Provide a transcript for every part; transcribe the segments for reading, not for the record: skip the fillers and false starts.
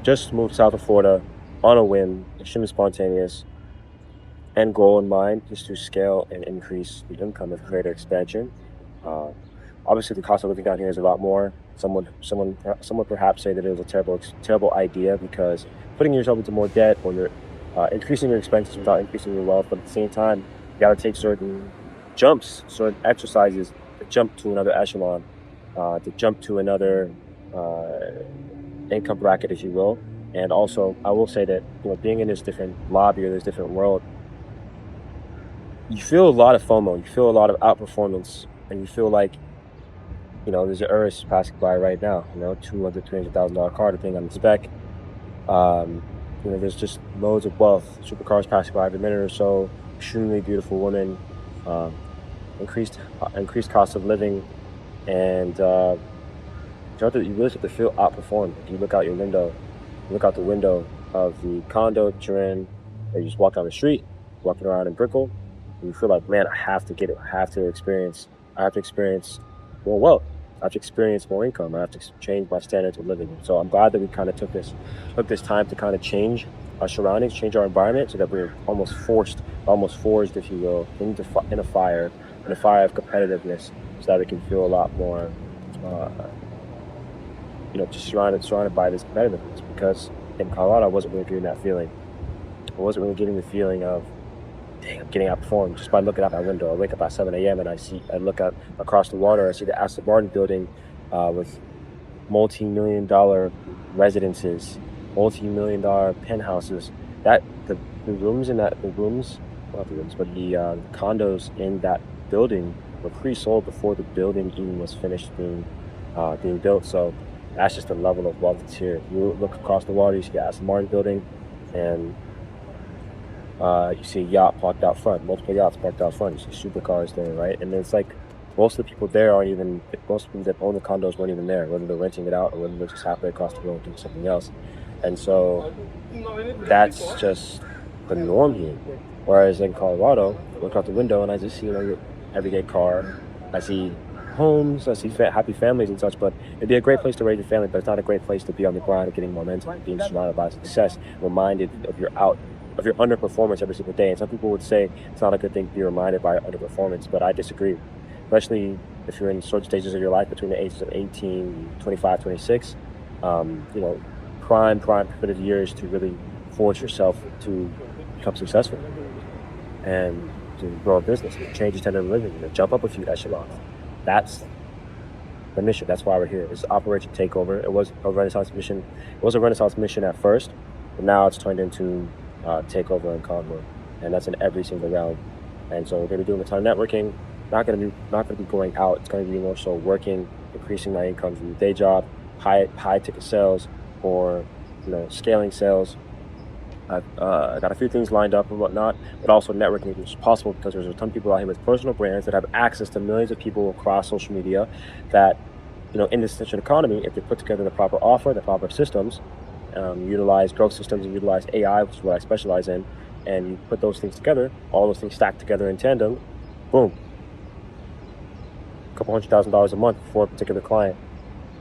Just moved south of Florida on a whim, extremely spontaneous, end goal in mind, just to scale and increase the income of greater expansion. Uh, Obviously, the cost of living down here is a lot more. Someone perhaps say that it was a terrible idea because putting yourself into more debt, or you're increasing your expenses without increasing your wealth. But at the same time, you got to take certain jumps, certain exercises to jump to another echelon, to jump to another income bracket, if you will. And also, I will say that being in this different lobby or this different world, you feel a lot of FOMO, you feel a lot of outperformance, and you feel like there's an Urus passing by right now, $200,000, $300,000 car, depending on the spec. There's just loads of wealth, supercars passing by every minute or so, extremely beautiful women, um, increased cost of living, and you really have to feel outperformed. If you look out your window, you look out the window of the condo that you're in, or you just walk down the street, walking around in Brickell, and you feel like, man, I have to get it. I have to experience more wealth. I have to experience more income. I have to change my standards of living. So I'm glad that we kind of took this time to kind of change our surroundings, change our environment, so that we're almost forged, if you will, in a fire of competitiveness, so that we can feel a lot more, just surrounded by this competitiveness. Because in Colorado, I wasn't really getting that feeling. I wasn't really getting the feeling of, dang, I'm getting outperformed just by looking out my window. I wake up at 7 a.m. and I look out across the water. I see the Aston Martin building with multi-million-dollar residences, multi-million-dollar penthouses. That the rooms in that the rooms, not the rooms, but the condos in that building were pre-sold before the building even was finished being built. So that's just the level of wealth that's here. You look across the water, you see the Aston Martin building, and you see a yacht parked out front, multiple yachts parked out front. You see supercars there, right? And it's like most of the people there most people that own the condos weren't even there, whether they're renting it out or whether they're just halfway across the road doing something else. And so that's just the norm here. Whereas in Colorado, I look out the window and I just see your everyday car. I see homes, I see happy families and such, but it'd be a great place to raise your family, but it's not a great place to be on the grind of getting momentum, being surrounded by success, reminded of your underperformance every single day. And some people would say it's not a good thing to be reminded by underperformance, but I disagree. Especially if you're in certain stages of your life between the ages of 18, 25, 26, prime competitive years to really forge yourself to become successful and to grow a business, change your standard of living, jump up a few echelons. That's the mission. That's why we're here. It's Operation Takeover. It was a Renaissance mission. It was a Renaissance mission at first, but now it's turned into takeover and conquer, and that's in every single realm. And so we're going to be doing a ton of networking. Not going to be going out. It's going to be more so working, increasing my income from the day job, high ticket sales, or scaling sales. I've got a few things lined up and whatnot, but also networking is possible because there's a ton of people out here with personal brands that have access to millions of people across social media that, in this digital economy, if they put together the proper offer, the proper systems, utilize growth systems and utilize AI, which is what I specialize in, and you put those things together, all those things stacked together in tandem, boom, a couple $100,000 a month for a particular client.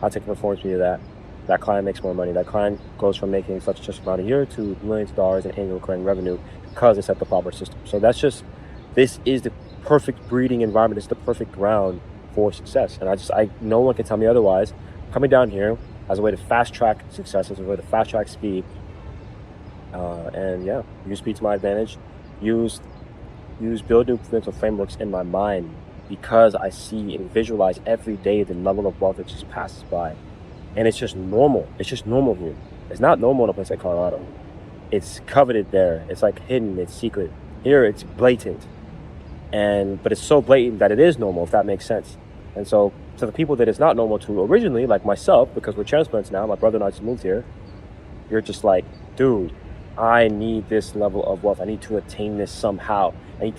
I'll take the performance fee of that. That client makes more money. That client goes from making such and such amount a year to millions of dollars in annual recurring revenue because it's at the proper system. So this is the perfect breeding environment. It's the perfect ground for success. And no one can tell me otherwise. Coming down here as a way to fast track success, as a way to fast track speed, use speed to my advantage. Build new mental frameworks in my mind, because I see and visualize every day the level of wealth that just passes by. And it's just normal. It's just normal here. It's not normal in a place like Colorado. It's coveted there. It's like hidden. It's secret. Here, it's blatant. But it's so blatant that it is normal, if that makes sense. And so, to the people that it's not normal to originally, like myself, because we're transplants now, my brother and I just moved here, you're just like, dude, I need this level of wealth. I need to attain this somehow.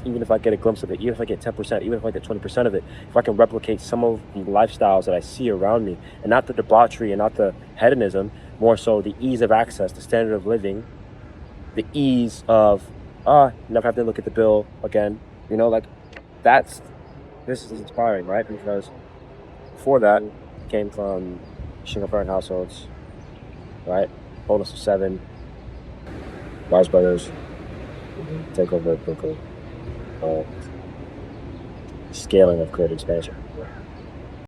Even if I get a glimpse of it, even if I get 10%, even if I get 20% of it, if I can replicate some of the lifestyles that I see around me, and not the debauchery and not the hedonism, more so the ease of access, the standard of living, the ease of, never have to look at the bill again. This is inspiring, right? Because before that, came from single parent households, right? bonus of 7, Wise Brothers, takeover, Brooklyn, scaling of credit expansion.